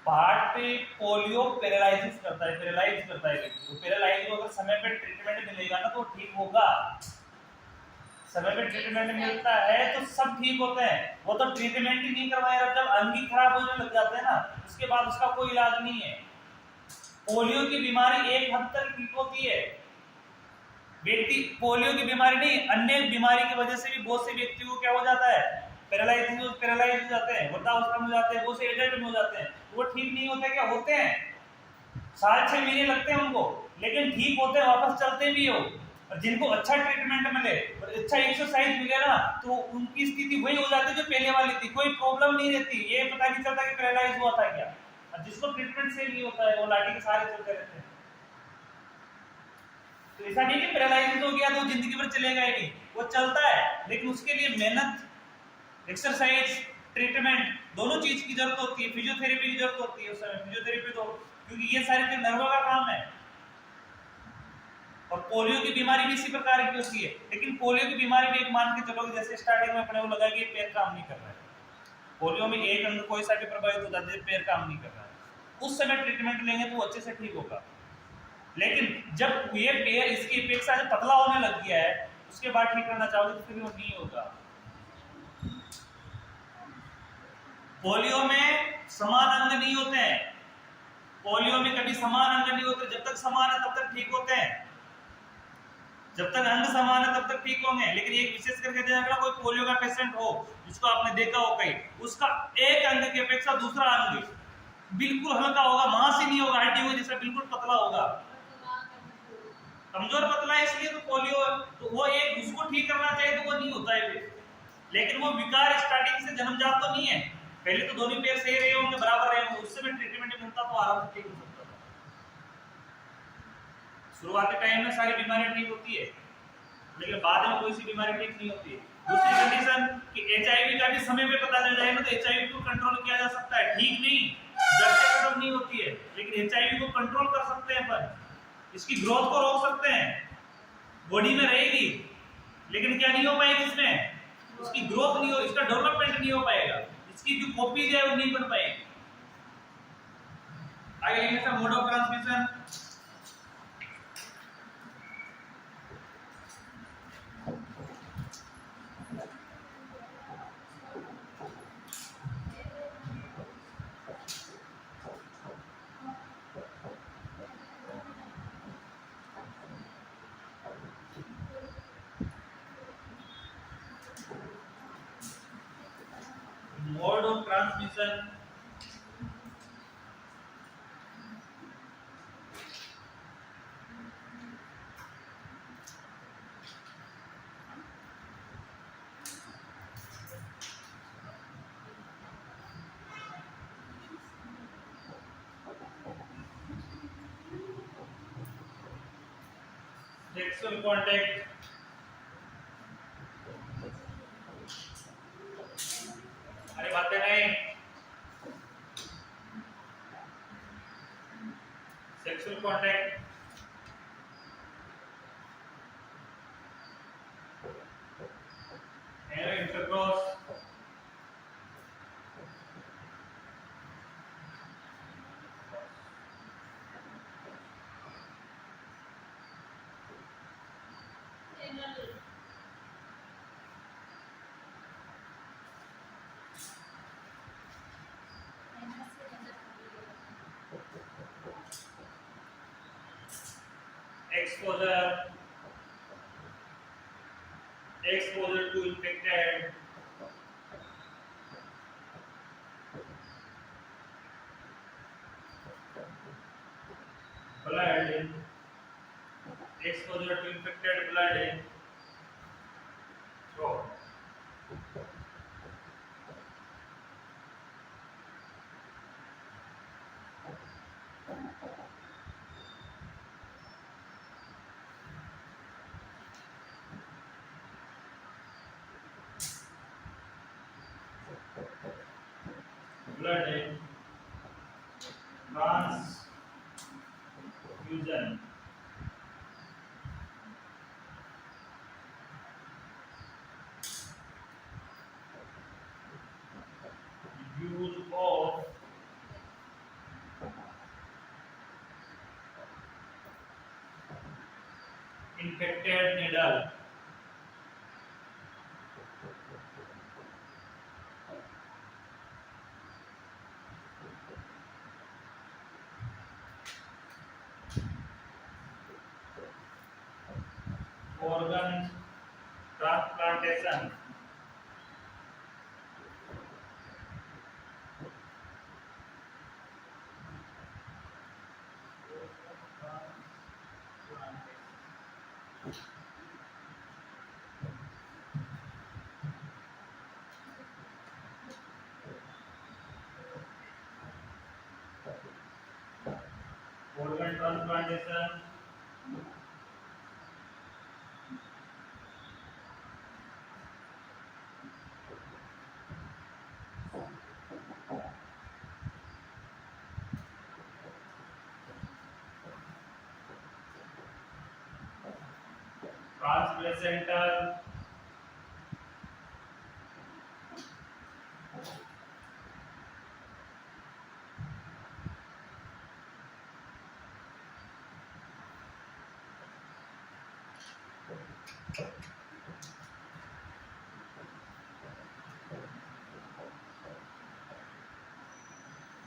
पार्ट पे पोलियो पैरालाइसिस करता है, पैरालाइज करता है व्यक्ति को। पैरालाइज को अगर समय पे ट्रीटमेंट मिलेगा ना तो ठीक होगा। समय पे ट्रीटमेंट मिलता है तो सब ठीक होते हैं। वो तो ट्रीटमेंट ही नहीं करवाया, जब अंग ही खराब होने लग जाते हैं ना, उसके बाद उसका कोई इलाज नहीं है। पोलियो की बीमारी एक हद तक ठीक होती है। व्यक्ति पोलियो की बीमारी नहीं, अन्य बीमारी की वजह से भी बहुत से व्यक्तियों को क्या हो जाता है, पैरालाइज हो जाते हैं, वृद्धावस्था में हो जाते हैं, बहुत से एजेंट में हो जाते हैं, वो ठीक नहीं होते। क्या होते हैं, 6 महीने लगते हैं उनको, लेकिन ठीक होते हैं, वापस चलते भी हो। और जिनको अच्छा ट्रीटमेंट मिले और अच्छा एक्सरसाइज मिले ना, तो उनकी स्थिति वही हो जाती है जो पहले वाली थी, कोई प्रॉब्लम नहीं रहती। ये पता नहीं चलता कि पैरालाइज हुआ था क्या। और जिसको ट्रीटमेंट से नहीं होता है वो लाठी के सहारे चलते रहते हैं। तो ऐसा नहीं कि पैरालाइज हो गया तो जिंदगी भर चलेगा ही नहीं, वो चलता है, लेकिन उसके लिए मेहनत, एक्सरसाइज, ट्रीटमेंट दोनों चीज की जरूरत होती है। फिजियोथेरेपी की जरूरत होती है उस समय, फिजियोथेरेपी तो, क्योंकि ये सारे नर्वों का काम है। और पोलियो की बीमारी भी इसी प्रकार की होती है। लेकिन पोलियो की बीमारी में एक मान के चलोगे, जैसे स्टार्टिंग में अपने को लगा कि पैर काम नहीं कर रहा है, पोलियो में एक अंग कोई सा भी प्रभावित होता है जैसे पैर काम नहीं कर रहा है, उस समय ट्रीटमेंट लेंगे तो वो अच्छे से ठीक होगा। लेकिन जब ये पैर इसकी अपेक्षा से पतला होने लग गया है, उसके बाद ठीक करना चाहोगे तो फिर वो नहीं होगा। पोलियो में समान अंग नहीं होते हैं, पोलियो में कभी समान अंग नहीं होते। जब तक समान है तब तक ठीक होते हैं, जब तक अंग समान है तब तक ठीक होंगे। लेकिन एक विशेष करके अगर कोई पोलियो का पेशेंट हो जिसको आपने देखा हो कहीं, उसका एक अंग की अपेक्षा दूसरा अंग बिल्कुल हल्का होगा, मांस ही नहीं होगा, हड्डी हो जैसा बिल्कुल पतला होगा, कमजोर पतला है। इसलिए तो पोलियो, तो वो एक उसको ठीक करना चाहिए तो वो नहीं होता है फिर। लेकिन वो विकार स्टार्टिंग से जन्मजात तो नहीं है, पहले तो दोनों पैर सही रहे होंगे, बराबर रहे होंगे, उससे भी ट्रीटमेंट मिलता तो आराम से ठीक हो सकता था। शुरुआती टाइम में सारी बीमारियां ठीक होती है, लेकिन बाद में कोई सी बीमारी ठीक नहीं होती है। दूसरी कंडीशन कि एचआईवी का भी समय पे पता चल जाएगा तो एचआईवी को कंट्रोल किया जा सकता है, ठीक नहीं जड़ से खत्म नहीं होती है, लेकिन एचआईवी को कंट्रोल कर सकते हैं, पर इसकी ग्रोथ को रोक सकते हैं। बॉडी में रहेगी लेकिन क्या नहीं हो पाएगी, इसमें उसकी ग्रोथ नहीं हो, इसका डेवलपमेंट नहीं हो पाएगा, इसकी जो कॉपीज है वो नहीं बन पाएगी। आगे लिखा mode of transmission, mode of transmission sexual contact, अरे बातें नहीं, sexual contact, intercourse, exposure, exposure to infected, blood, exposure to infected blood in throat, blood in transfusion, use of infected needle, organ transplantation. Organ transplantation. Transplacental.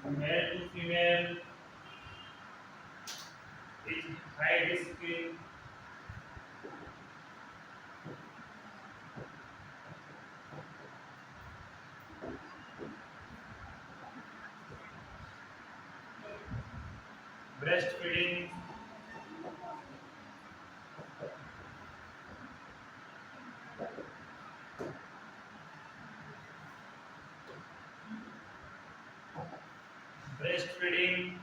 Male to female is high risk. Breastfeeding. Breastfeeding.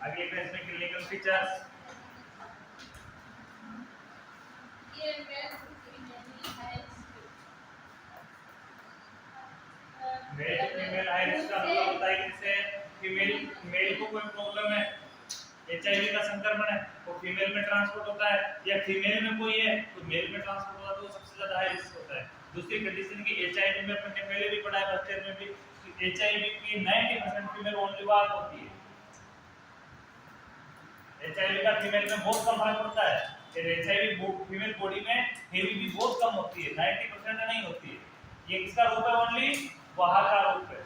आगे का इसमें क्लिनिकल फीचर्स. ये male female high male to female high risk का मतलब होता है कि जैसे फीमेल मेल को कोई प्रॉब्लम है, एचआईवी का संक्रमण है, वो फीमेल में ट्रांसपोर्ट होता है, या फीमेल में कोई है तो मेल में ट्रांसपोर्ट होता है, तो वो सबसे ज्यादा हाई रिस्क होता है. दूसरी कंडीशन की एचआईवी में अपन ने पहले भी पढ़ा है, फर्स्ट ईयर में भी, एचआईवी की 90% फीमेल ओनली वार्ड होती है. एचआईवी का फीमेल में बहुत कम फर्क पड़ता है. एचआईवी फीमेल बॉडी में हेवी भी बहुत कम होती है, 90% नहीं होती है. ये किसका रूप है? ओनली बाहर का रूप है.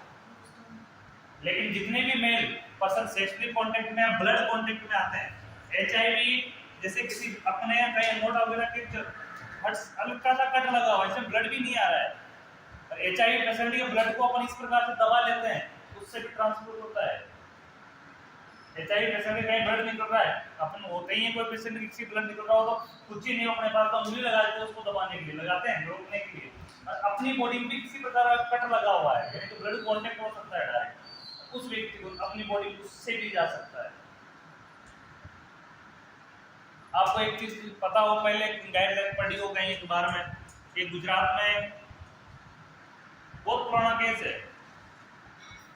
लेकिन जितने भी मेल पर्सन सेक्सुअली कांटेक्ट में या ब्लड कांटेक्ट में आते हैं, एचआईवी जैसे किसी अपने कहीं मोटा वगैरह के हल्का सा कट लगा हुआ है, इसमें ब्लड भी नहीं आ रहा है, और एचआईवी पेशेंट के ब्लड को अपन इस प्रकार से दबा लेते हैं, उससे भी ट्रांसपोर्ट होता है. एचआईवी पेशेंट के कहीं ब्लड निकल रहा है, अपन होते ही है कोई पेशेंट की किसी ब्लड निकल रहा हो तो कुछ ही नहीं अपने पास तो उंगली लगा देते हैं उसको दबाने के लिए, लगाते हैं रोकने के लिए. और अपनी बॉडी में भी किसी प्रकार का कट लगा हुआ है, यानी तो ब्लड कांटेक्ट हो सकता है डायरेक्ट, उस व्यक्ति को अपनी बॉडी उससे भी जा सकता है. आपको एक चीज पता हो, पहले गाइडलाइन पढ़ी हो कहीं अखबार में, एक गुजरात में बहुत पुराना केस है.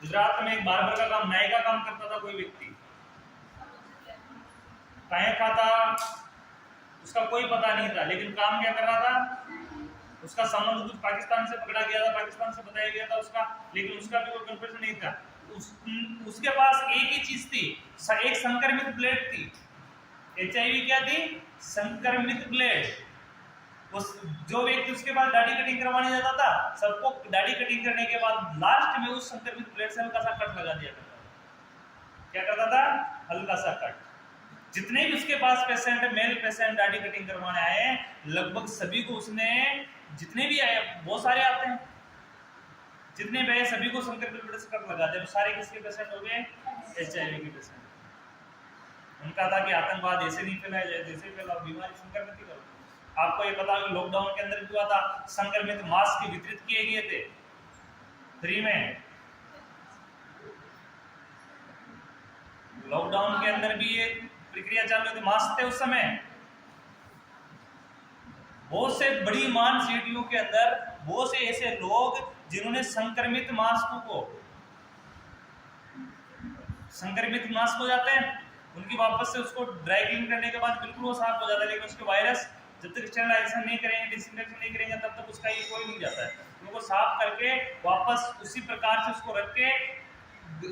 गुजरात में एक बार्बर का काम, नाई का काम करता था कोई व्यक्ति, कहीं का था उसका कोई पता नहीं था, लेकिन काम क्या कर रहा था, उसका संबंध कुछ पाकिस्तान से पकड़ा गया था, पाकिस्तान से बताया गया था उसका, लेकिन उसका भी कोई कन्फर्मेशन नहीं था. उसके पास एक ही चीज थी, एक संक्रमित ब्लेड थी. एचआईवी क्या थी? संक्रमित ब्लेड. उस जो व्यक्ति उसके बाद दाढ़ी कटिंग करवाने जाता था, सबको दाढ़ी कटिंग करने के बाद लास्ट में उस संक्रमित ब्लेड से हल्का सा कट लगा दिया करता था. क्या करता था? हल्का सा कट. जितने भी उसके पास पेशेंट, मेल पेशेंट दाढ़ी कटिंग करवाने आए, लगभग सभी को उसने, जितने भी आए, बहुत सारे आते हैं, जितने भी आए सभी को संक्रमित ब्लेड से कट लगा दिया. सारे किसके पेशेंट हो गए? एचआईवी के पेशेंट. उनका था कि आतंकवाद ऐसे नहीं फैलाया जाए, जैसे फैला बीमारी संक्रमित ही करो. आपको ये पता है कि लॉकडाउन के अंदर भी हुआ था, संक्रमित मास्क वितरित किए गए थे फ्री में. लॉकडाउन के अंदर भी ये प्रक्रिया चालू थी, मास्क थे उस समय. बहुत से बड़ी मान सिटियों के अंदर बहुत से ऐसे लोग जिन्होंने संक्रमित मास्क हो जाते हैं, उनकी वापस से उसको ड्राई क्लीन करने के बाद बिल्कुल वो साफ हो जाता है, लेकिन उसके वायरस जब तक स्टेरिलाइजेशन नहीं करेंगे, डिसइंफेक्शन नहीं करेंगे, तब तक उसका ये कोई नहीं जाता है। उनको साफ करके वापस उसी प्रकार से उसको रख के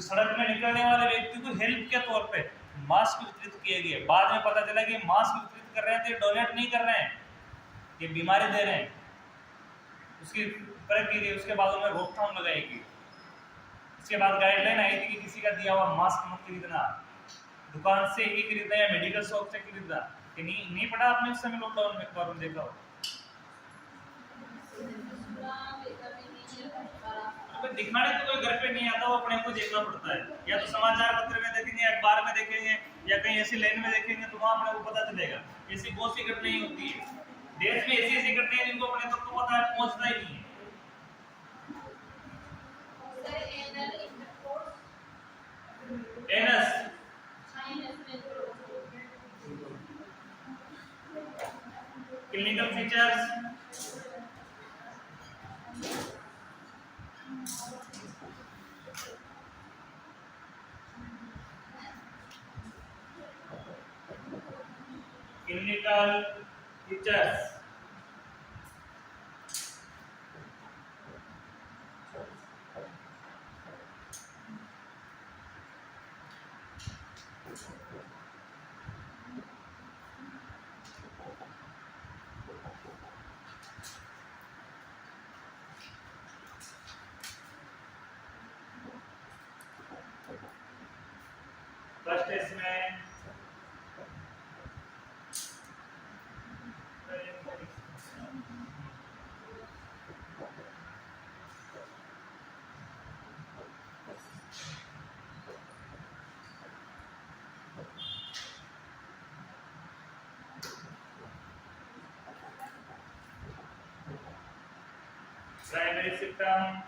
सड़क में निकलने वाले व्यक्ति को हेल्प के तौर पे मास्क वितरित किए गए। बाद में पता चला कि मास्क वितरित कर रहे हैं तो ये डोनेट नहीं कर रहे हैं, ये बीमारी दे रहे हैं। उसकी परख की गई, उसके बाद उन्हें रोकथाम लगाएगी। इसके बाद गाइडलाइन आई थी कि किसी का दिया हुआ मास्क मत खरीदना, दुकान से ही खरीदना या मेडिकल शॉप से खरीदना। कि नहीं पड़ा आपने उस समय लॉकडाउन में प्रॉब्लम देखा हो? तो दिखाने तो कोई घर पे नहीं आता, वो अपने को देखना पड़ता है। या तो समाचार पत्र में देखेंगे, अखबार में देखेंगे, या कहीं ऐसी लाइन में देखेंगे, तो वहाँ अपने को पता चलेगा। ऐसी बहुत सी घटनाएं होती है देश में, ऐसी घटनाएं जिनको अपने तक तो पता है, पहुंचता ही नहीं है। एनस clinical features, clinical features first इसमें primary symptom,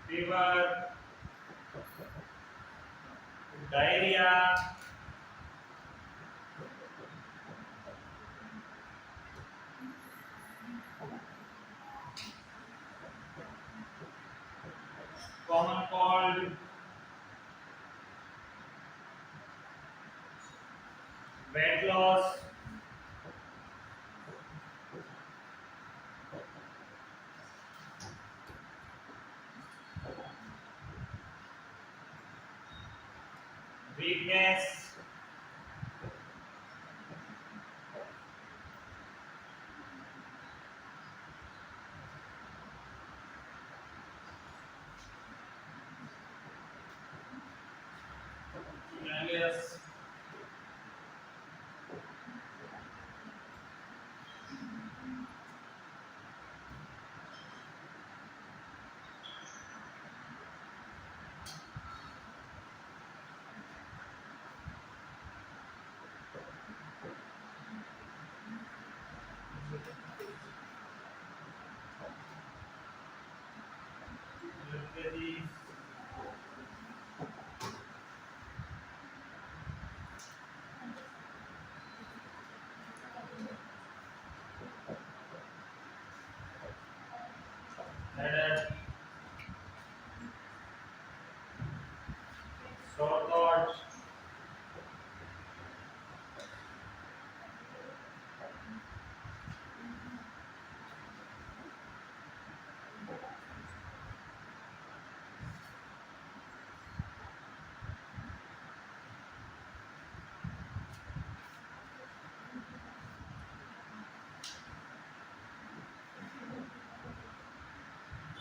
fever, diarrhoea, common cold, weight loss, weakness, yes, headache, sore throat,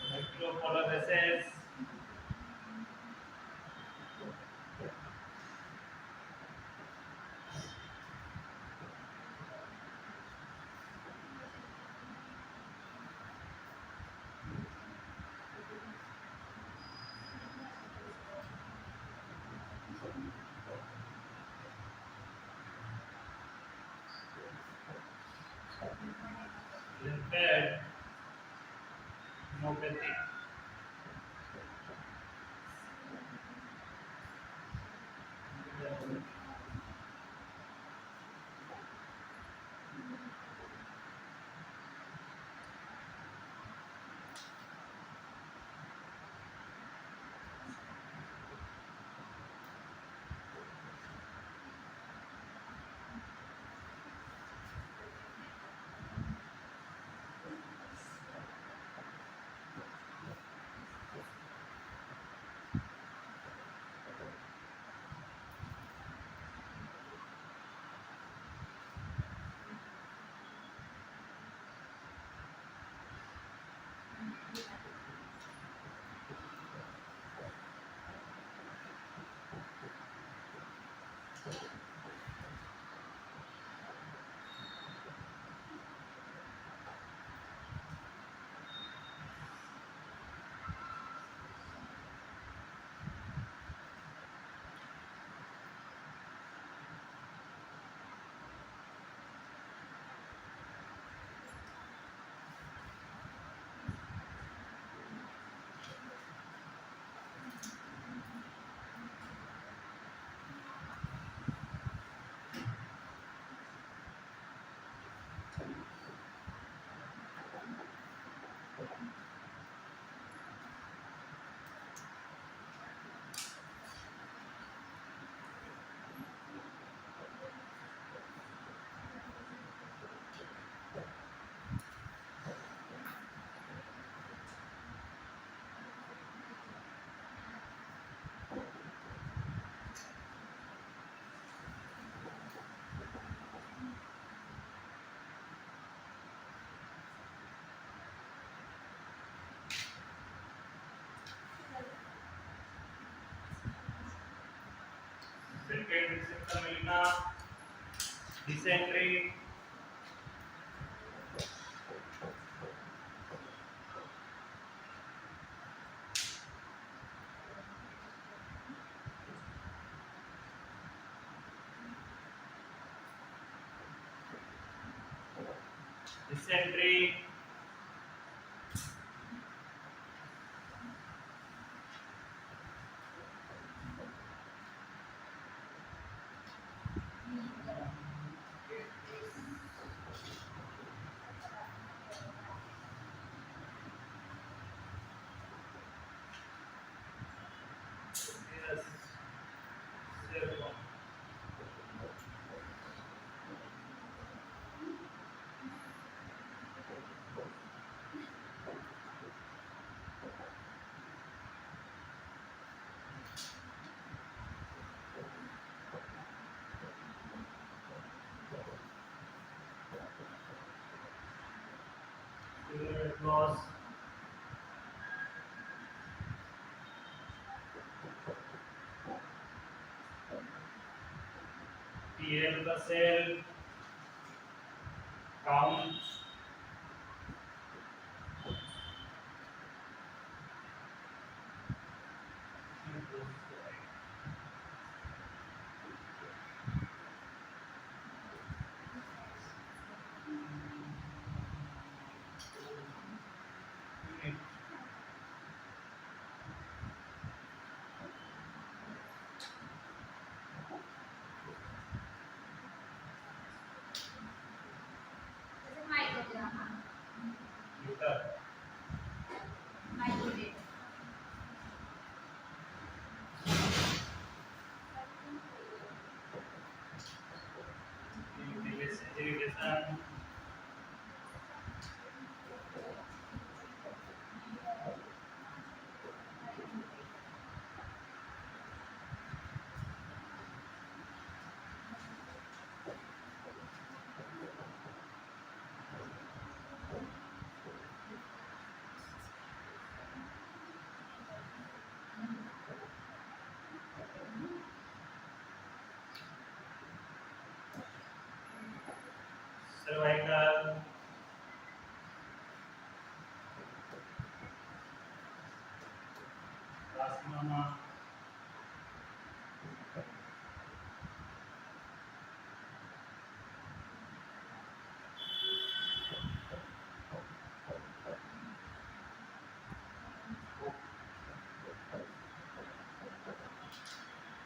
micropolymorphosis, impaired neuropathy. पेट सिस्टम में लिखना डिसेंट्री डिसेंट्री loss PL का सेल काउंट जैसे माइक्रोग्राम मीटर माइक्रोडेट irrigation cervical plasmoma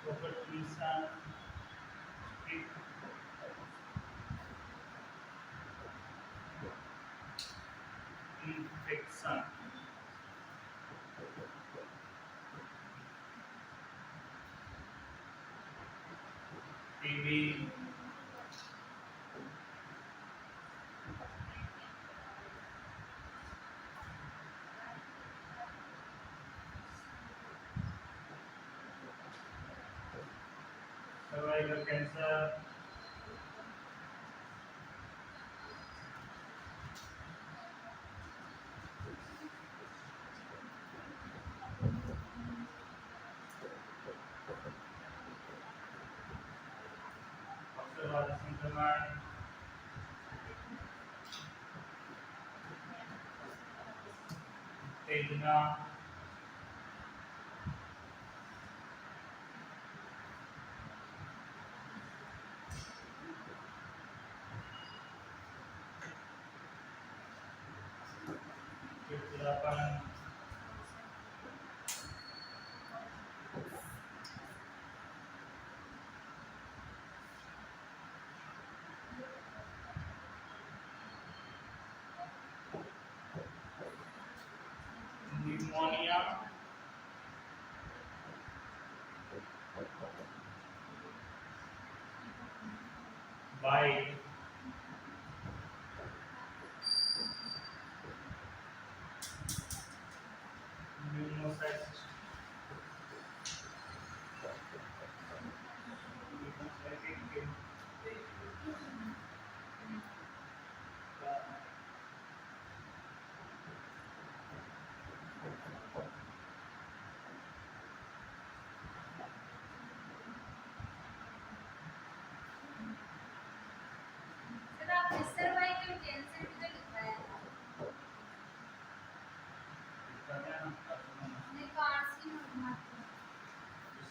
propagation infection TB cervical cancer observation संक्रमण उत्तेजना चिड़चिड़ापन निमोनिया बाइट pneumocystis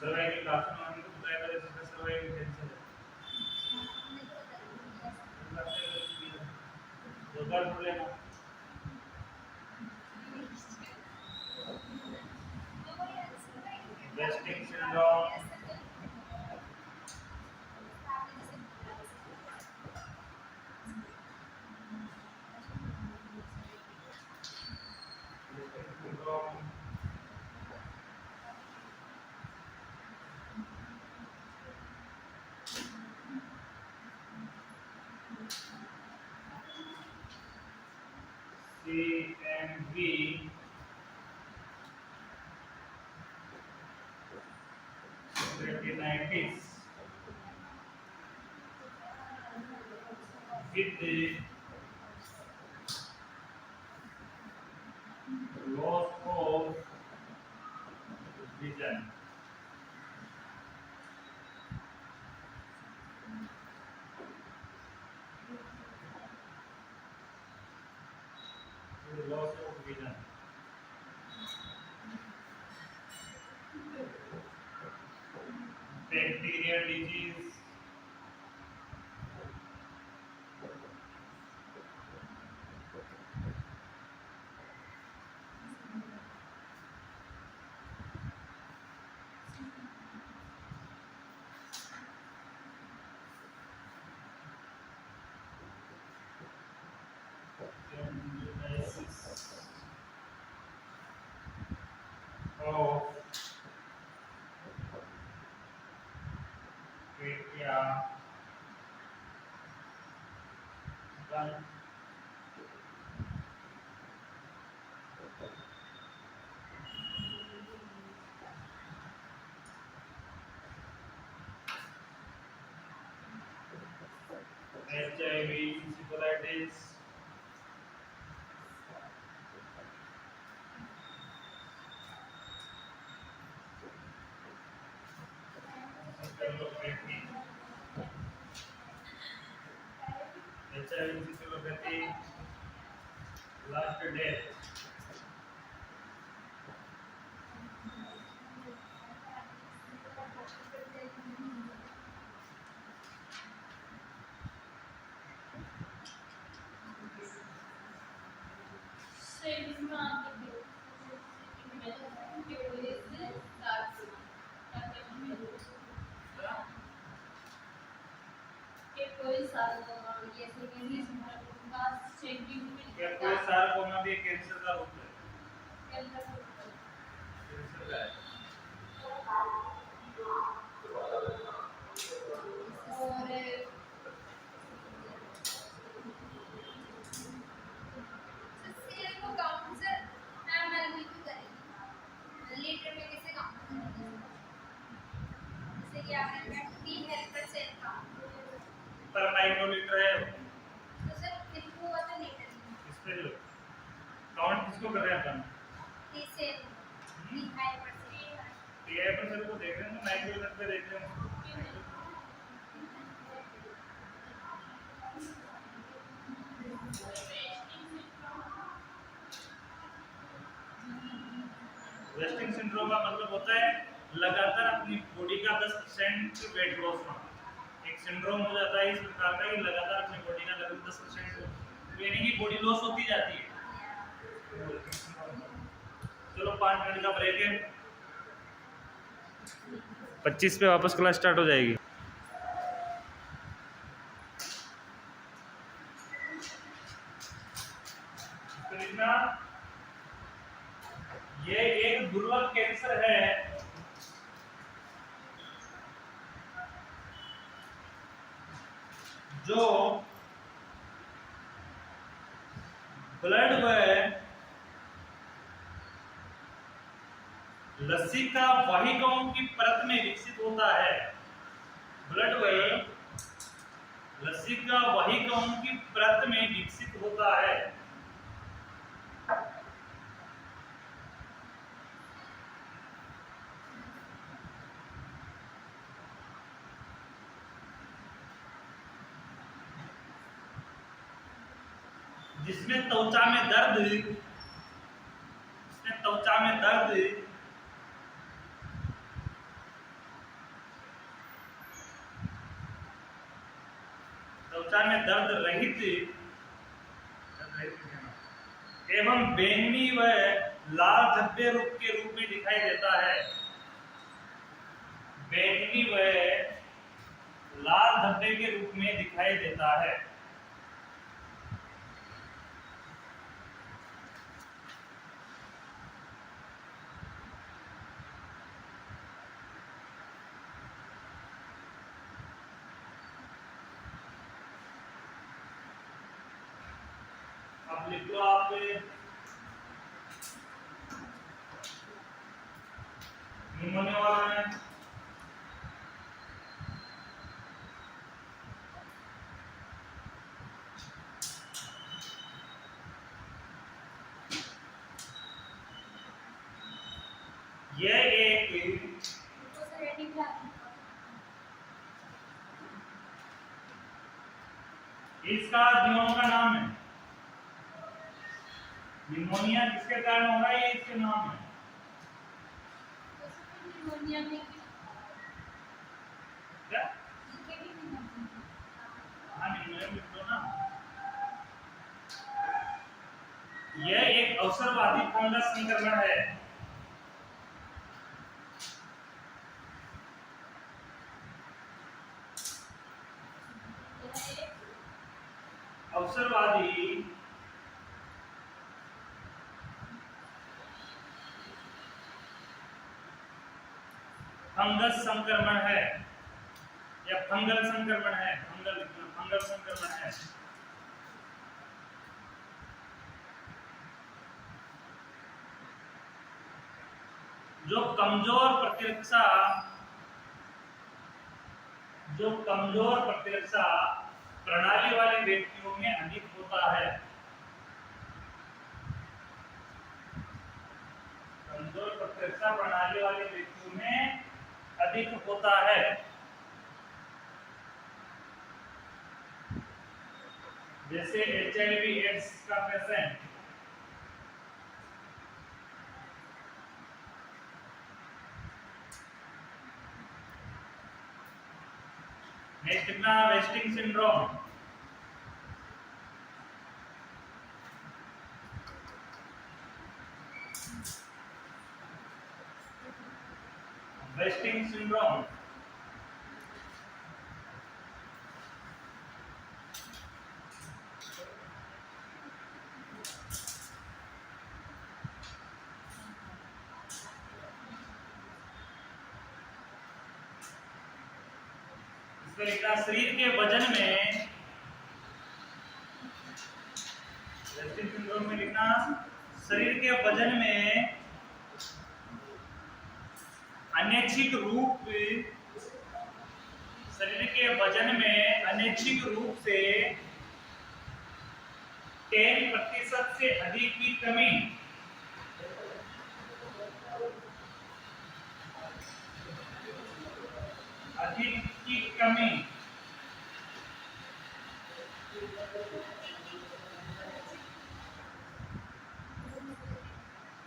सर्वाइकल कार्सिनोमा को बताया था इसका सर्वाइकल कैंसर है। दो बार पढ़ लेना। Wasting syndrome, CMV retinitis with loss of vision. Loss of vision. Bacterial disease, of trachea, lung, HIV, encephalitis, encephalopathy, HIV encephalopathy, last death. क्या कोई सार्कोमा भी कैंसर का रूप है? कैंसर का है। पर माइक्रोलीटर है इसमें जो काउंट किसको कर रहे हैं अपन? TI% को देख रहे हैं तो माइक्रोलीटर पे देख रहे हैं। वेस्टिंग सिंड्रोम का मतलब होता है लगातार अपनी बॉडी का 10% वेट लॉस होना। एक सिंड्रोम हो जाता है इस प्रकार का कि लगातार अपनी बॉडी का लगभग 10% यानी कि बॉडी लॉस होती जाती है। चलो 5 मिनट का ब्रेक है, 25 पे वापस क्लास स्टार्ट हो जाएगी। ये एक दुर्लभ कैंसर है जो ब्लड व लसिका वाहिकाओं की परत में विकसित होता है। ब्लड व लसिका वाहिकाओं की परत में विकसित होता है। जिसमें त्वचा में दर्द त्वचा में दर्द रहित एवं बैंगनी व लाल धब्बे रूप के रूप में दिखाई देता है। बैंगनी व लाल धब्बे के रूप में दिखाई देता है। अब लिख लो आप निमोनिया वाला है। यह एक इसका जीवाणु का नाम है। निमोनिया किसके कारण हो रहा है, ये इसके नाम है। क्या? हाँ, निमोनिया लिख दो ना। यह एक अवसरवादी फंगस संक्रमण है। अवसरवादी फंगस संक्रमण है या फंगल संक्रमण है। फंगल संक्रमण है। जो कमजोर प्रतिरक्षा प्रणाली वाले व्यक्तियों में अधिक होता है। कमजोर प्रतिरक्षा प्रणाली वाले व्यक्तियों में अधिक होता है। जैसे HIV एड्स का पेशेंट। नेक्स्ट कितना वेस्टिंग सिंड्रोम। वेस्टिंग सिंड्रोम शरीर के वजन में, वेस्टिंग सिंड्रोम में लिखना शरीर के वजन में अनैच्छिक रूप से 10% से अधिक की कमी।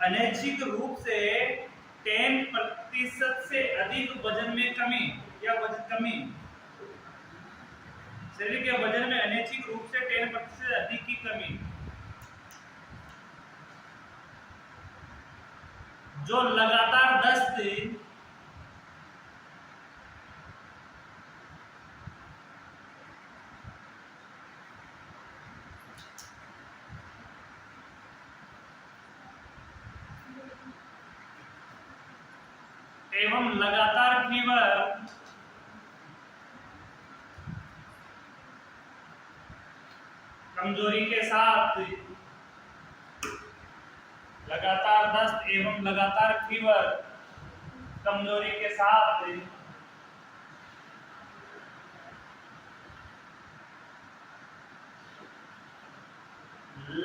अनैच्छिक रूप से 10% से अधिक वजन में कमी या वजन कमी। शरीर के वजन में अनैच्छिक रूप से 10% से अधिक की कमी। जो लगातार 10 दिन एवं लगातार फीवर, कमजोरी के साथ लगातार दस्त एवं लगातार फीवर, कमजोरी के साथ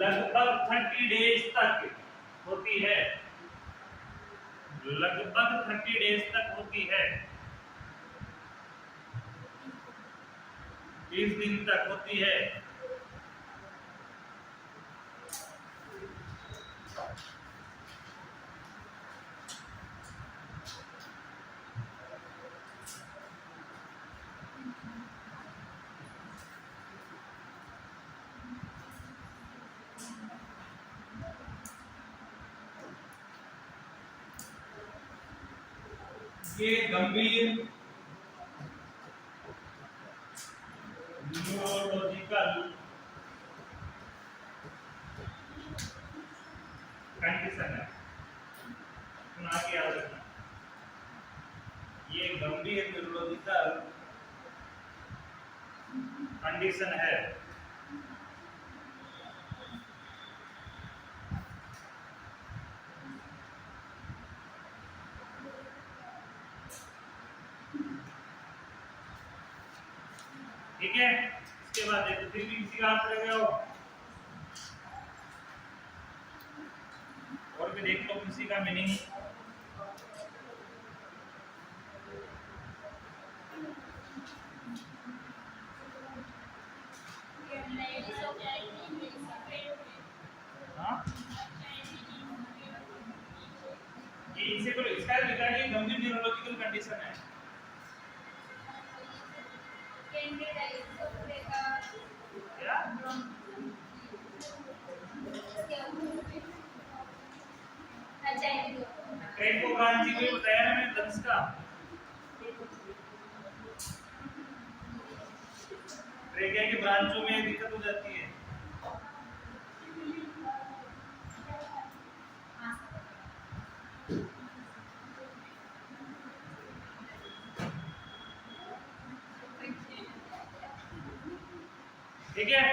लगभग 30 डेज तक होती है। लगभग 30 डेज तक होती है। 30 दिन तक होती है। ये गंभीर न्यूरोलॉजिकल कंडीशन है। सुना के याद रखना, ये गंभीर न्यूरोलॉजिकल कंडीशन है। ठीक है, इसके बाद देखो फिर भी किसी का हाथ रह गया हो और भी देख लो किसी का मीनिंग। हाँ, ये इनसे करो, इसका रिगार्डिंग गंभीर न्यूरोलॉजिकल कंडीशन है। क्या ट्रेन को ब्रांची को बताया ना मैंने लंग्स का। ट्रेकिया की ब्रांचों में दिक्कत हो जाती है। ठीक है।